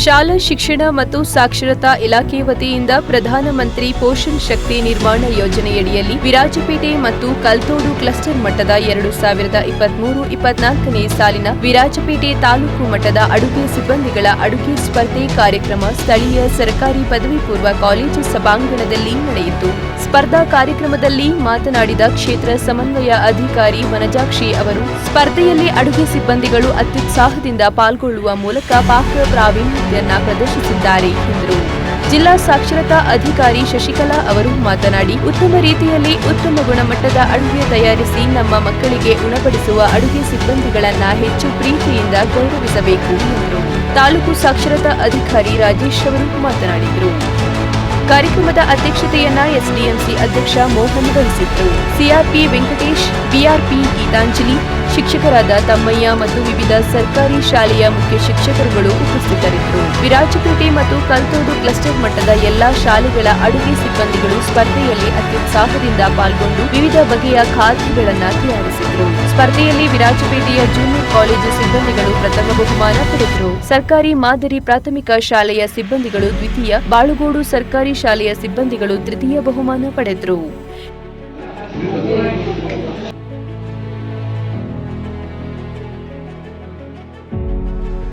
ಶಾಲಾ ಶಿಕ್ಷಣ ಮತ್ತು ಸಾಕ್ಷರತಾ ಇಲಾಖೆ ವತಿಯಿಂದ ಪ್ರಧಾನಮಂತ್ರಿ ಪೋಷಣ್ ಶಕ್ತಿ ನಿರ್ಮಾಣ ಯೋಜನೆಯಡಿಯಲ್ಲಿ ವಿರಾಜಪೇಟೆ ಮತ್ತು ಕಲ್ತೋಡು ಕ್ಲಸ್ಟರ್ ಮಟ್ಟದ 2023-24ನೇ ಸಾಲಿನ ವಿರಾಜಪೇಟೆ ತಾಲೂಕು ಮಟ್ಟದ ಅಡುಗೆ ಸಿಬ್ಬಂದಿಗಳ ಅಡುಗೆ ಸ್ಪರ್ಧೆ ಕಾರ್ಯಕ್ರಮ ಸ್ಥಳೀಯ ಸರ್ಕಾರಿ ಪದವಿ ಪೂರ್ವ ಕಾಲೇಜು ಸಭಾಂಗಣದಲ್ಲಿ ನಡೆಯಿತು. ಸ್ಪರ್ಧಾ ಕಾರ್ಯಕ್ರಮದಲ್ಲಿ ಮಾತನಾಡಿದ ಕ್ಷೇತ್ರ ಸಮನ್ವಯ ಅಧಿಕಾರಿ ವನಜಾಕ್ಷಿ ಅವರು, ಸ್ಪರ್ಧೆಯಲ್ಲಿ ಅಡುಗೆ ಸಿಬ್ಬಂದಿಗಳು ಅತ್ಯುತ್ಸಾಹದಿಂದ ಪಾಲ್ಗೊಳ್ಳುವ ಮೂಲಕ ಪಾಕ ಪ್ರಾವೀಣ್ಯತೆಯನ್ನ ಪ್ರದರ್ಶಿಸಿದ್ದಾರೆ ಎಂದರು. ಜಿಲ್ಲಾ ಸಾಕ್ಷರತಾ ಅಧಿಕಾರಿ ಶಶಿಕಲಾ ಅವರು ಮಾತನಾಡಿ, ಉತ್ತಮ ರೀತಿಯಲ್ಲಿ ಉತ್ತಮ ಗುಣಮಟ್ಟದ ಅಡುಗೆ ತಯಾರಿಸಿ ನಮ್ಮ ಮಕ್ಕಳಿಗೆ ಉಣಬಡಿಸುವ ಅಡುಗೆ ಸಿಬ್ಬಂದಿಗಳನ್ನ ಹೆಚ್ಚು ಪ್ರೀತಿಯಿಂದ ಗೌರವಿಸಬೇಕು ಎಂದರು. ತಾಲೂಕು ಸಾಕ್ಷರತಾ ಅಧಿಕಾರಿ ರಾಜೇಶ್ ಅವರು ಮಾತನಾಡಿದರು. ಕಾರ್ಯಕ್ರಮದ ಅಧ್ಯಕ್ಷತೆಯನ್ನ ಎಸ್ಡಿಎಂಸಿ ಅಧ್ಯಕ್ಷ ಮೋಹನ್ ವಹಿಸಿದ್ದರು. ಸಿಆರ್ಪಿ ವೆಂಕಟೇಶ್, ಬಿಆರ್ಪಿ ಗೀತಾಂಜಲಿ, ಶಿಕ್ಷಕರಾದ ತಮ್ಮಯ್ಯ ಮತ್ತು ವಿವಿಧ ಸರ್ಕಾರಿ ಶಾಲೆಯ ಮುಖ್ಯ ಶಿಕ್ಷಕರುಗಳು ಉಪಸ್ಥಿತರಿದ್ದರು. ವಿರಾಜಪೇಟೆ ಮತ್ತು ಕಲ್ತೋಡು ಕ್ಲಸ್ಟರ್ ಮಟ್ಟದ ಎಲ್ಲಾ ಶಾಲೆಗಳ ಅಡುಗೆ ಸಿಬ್ಬಂದಿಗಳು ಸ್ಪರ್ಧೆಯಲ್ಲಿ ಅತ್ಯುತ್ಸಾಹದಿಂದ ಪಾಲ್ಗೊಂಡು ವಿವಿಧ ಬಗೆಯ ಖಾದ್ಯಗಳನ್ನು ತಯಾರಿಸಿದರು. ಸ್ಪರ್ಧೆಯಲ್ಲಿ ವಿರಾಜಪೇಟೆಯ ಜೂನಿಯರ್ ಕಾಲೇಜು ಸಿಬ್ಬಂದಿಗಳು ಪ್ರಥಮ ಬಹುಮಾನ ಪಡೆದರು. ಸರ್ಕಾರಿ ಮಾದರಿ ಪ್ರಾಥಮಿಕ ಶಾಲೆಯ ಸಿಬ್ಬಂದಿಗಳು ದ್ವಿತೀಯ, ಬಾಳುಗೋಡು ಸರ್ಕಾರಿ ಶಾಲೆಯ ಸಿಬ್ಬಂದಿಗಳು ತೃತೀಯ ಬಹುಮಾನ ಪಡೆದರು.